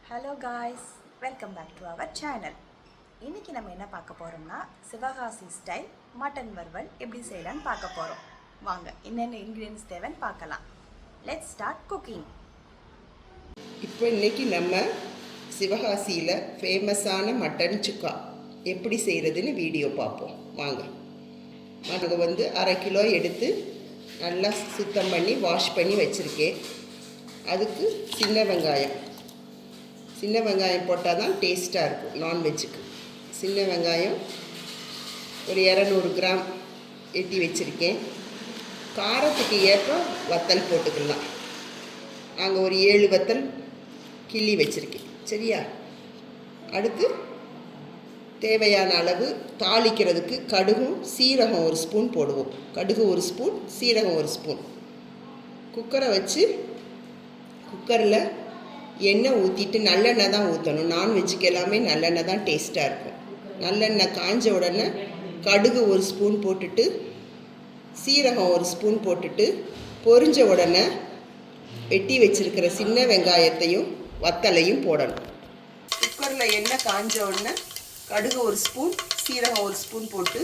Hello guys, welcome back to our channel. இன்றைக்கி நம்ம என்ன பார்க்க போகிறோம்னா சிவகாசி ஸ்டைல் மட்டன் வறுவல் எப்படி செய்யலான்னு பார்க்க போகிறோம். வாங்க என்னென்ன இன்க்ரீடியன்ஸ் தேவைன்னு பார்க்கலாம். Let's start cooking. இப்போ இன்றைக்கி நம்ம சிவகாசியில் ஃபேமஸான மட்டன் சுக்கா எப்படி செய்கிறதுன்னு வீடியோ பார்ப்போம். வாங்க. நாங்கள் 1/2 கிலோ எடுத்து நல்லா சுத்தம் பண்ணி வாஷ் பண்ணி வச்சுருக்கேன். அதுக்கு சின்ன வெங்காயம் போட்டால் தான் டேஸ்ட்டாக இருக்கும். நான்வெஜ்ஜுக்கு சின்ன வெங்காயம் ஒரு 200 கிராம் எட்டி வச்சுருக்கேன். காரத்துக்கு ஏற்ப வத்தல் போட்டுக்கலாம். நாங்கள் ஒரு 7 வத்தல் கிள்ளி வச்சுருக்கேன். சரியா? அடுத்து தேவையான அளவு தாளிக்கிறதுக்கு கடுகும் சீரகம் 1 ஸ்பூன் போடுவோம். கடுகு 1 ஸ்பூன், சீரகம் 1 ஸ்பூன். குக்கரை வச்சு குக்கரில் எண்ணெய் ஊற்றிட்டு நல்லெண்ணெய் தான் ஊற்றணும். நான்வெஜ்ஜுக்கு எல்லாமே நல்லெண்ணெய் தான் டேஸ்ட்டாக இருக்கும். நல்லெண்ணெய் காஞ்ச உடனே கடுகு 1 ஸ்பூன் போட்டுட்டு சீரகம் 1 ஸ்பூன் போட்டுட்டு பொரிஞ்ச உடனே வெட்டி வச்சுருக்கிற சின்ன வெங்காயத்தையும் வத்தலையும் போடணும். குக்கரில் எண்ணெய் காஞ்ச உடனே கடுகு 1 ஸ்பூன், சீரகம் 1 ஸ்பூன் போட்டு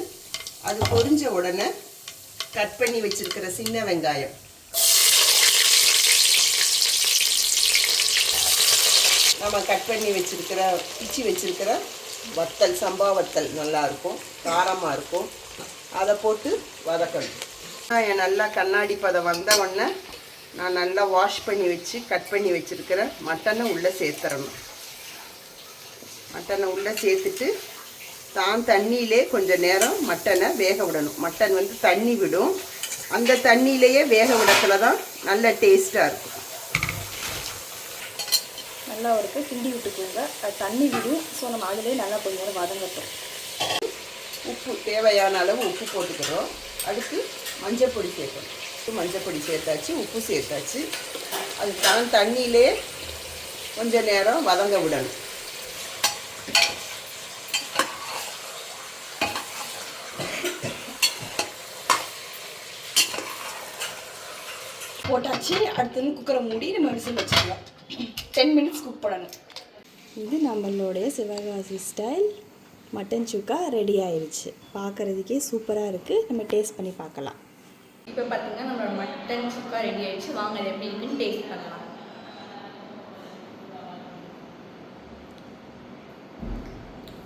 அது பொரிஞ்ச உடனே கட் பண்ணி வச்சுருக்கிற சின்ன வெங்காயம், நம்ம கட் பண்ணி வச்சுருக்கிற பிச்சு வச்சுருக்கிற வத்தல், சம்பா வத்தல் நல்லாயிருக்கும், காரமாக இருக்கும். அதை போட்டு வதக்கணும். வெங்காயம் நல்லா கண்ணாடி பதம் வந்த உடனே நான் நல்லா வாஷ் பண்ணி வச்சு கட் பண்ணி வச்சுருக்கிற மட்டனை உள்ளே சேர்த்துறணும். மட்டனை உள்ளே சேர்த்துட்டு தான் தண்ணியிலே கொஞ்சம் நேரம் மட்டனை வேக விடணும். மட்டன் தண்ணி விடும். அந்த தண்ணியிலேயே வேக விடத்துல தான் நல்ல டேஸ்ட்டாக இருக்கும். நல்லா ஒரு கிண்டி விட்டுக்கோங்க. அது தண்ணி விடும். ஸோ நம்ம அதிலே நல்லா கொஞ்சம் நேரம் வதங்கட்டும். உப்பு தேவையான அளவு உப்பு போட்டுக்கிறோம். அடுத்து மஞ்சள் பொடி சேர்க்கணும். மஞ்சள் பொடி சேர்த்தாச்சு, உப்பு சேர்த்தாச்சு. அது தான் தண்ணியிலே கொஞ்சம் நேரம் வதங்க விடணும். போட்டாச்சு. அடுத்து குக்கரை மூடி நம்ம விசில் வச்சுக்கலாம். 10 மினிட்ஸ் குக் பண்ணணும். இது நம்மளுடைய சிவகாசி ஸ்டைல் மட்டன் சுக்கா ரெடி ஆயிடுச்சு. பார்க்குறதுக்கே சூப்பராக இருக்குது. நம்ம டேஸ்ட் பண்ணி பார்க்கலாம். இப்போ பார்த்தீங்கன்னா நம்மளோட மட்டன் சுக்கா ரெடி ஆயிடுச்சு. வாங்க அது எப்படி இருக்குன்னு டேஸ்ட் பண்ணலாம்.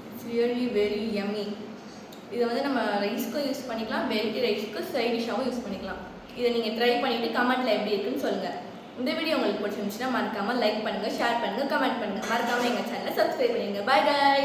It's really very yummy. இதை நம்ம ரைஸ்க்கும் யூஸ் பண்ணிக்கலாம், வெரைட்டி ரைஸ்க்கு சைட் டிஷ்ஷாகவும் யூஸ் பண்ணிக்கலாம். இதை நீங்கள் ட்ரை பண்ணிவிட்டு கமெண்ட்டில் எப்படி இருக்குன்னு சொல்லுங்கள். இந்த வீடியோ உங்களுக்கு பிடிச்சிருந்துச்சுன்னா மறக்காமல் லைக் பண்ணுங்கள், ஷேர் பண்ணுங்கள், கமெண்ட் பண்ணுங்கள். மறக்காமல் எங்கள் சேனலை சப்ஸ்கிரைப் பண்ணிடுங்க. Bye by.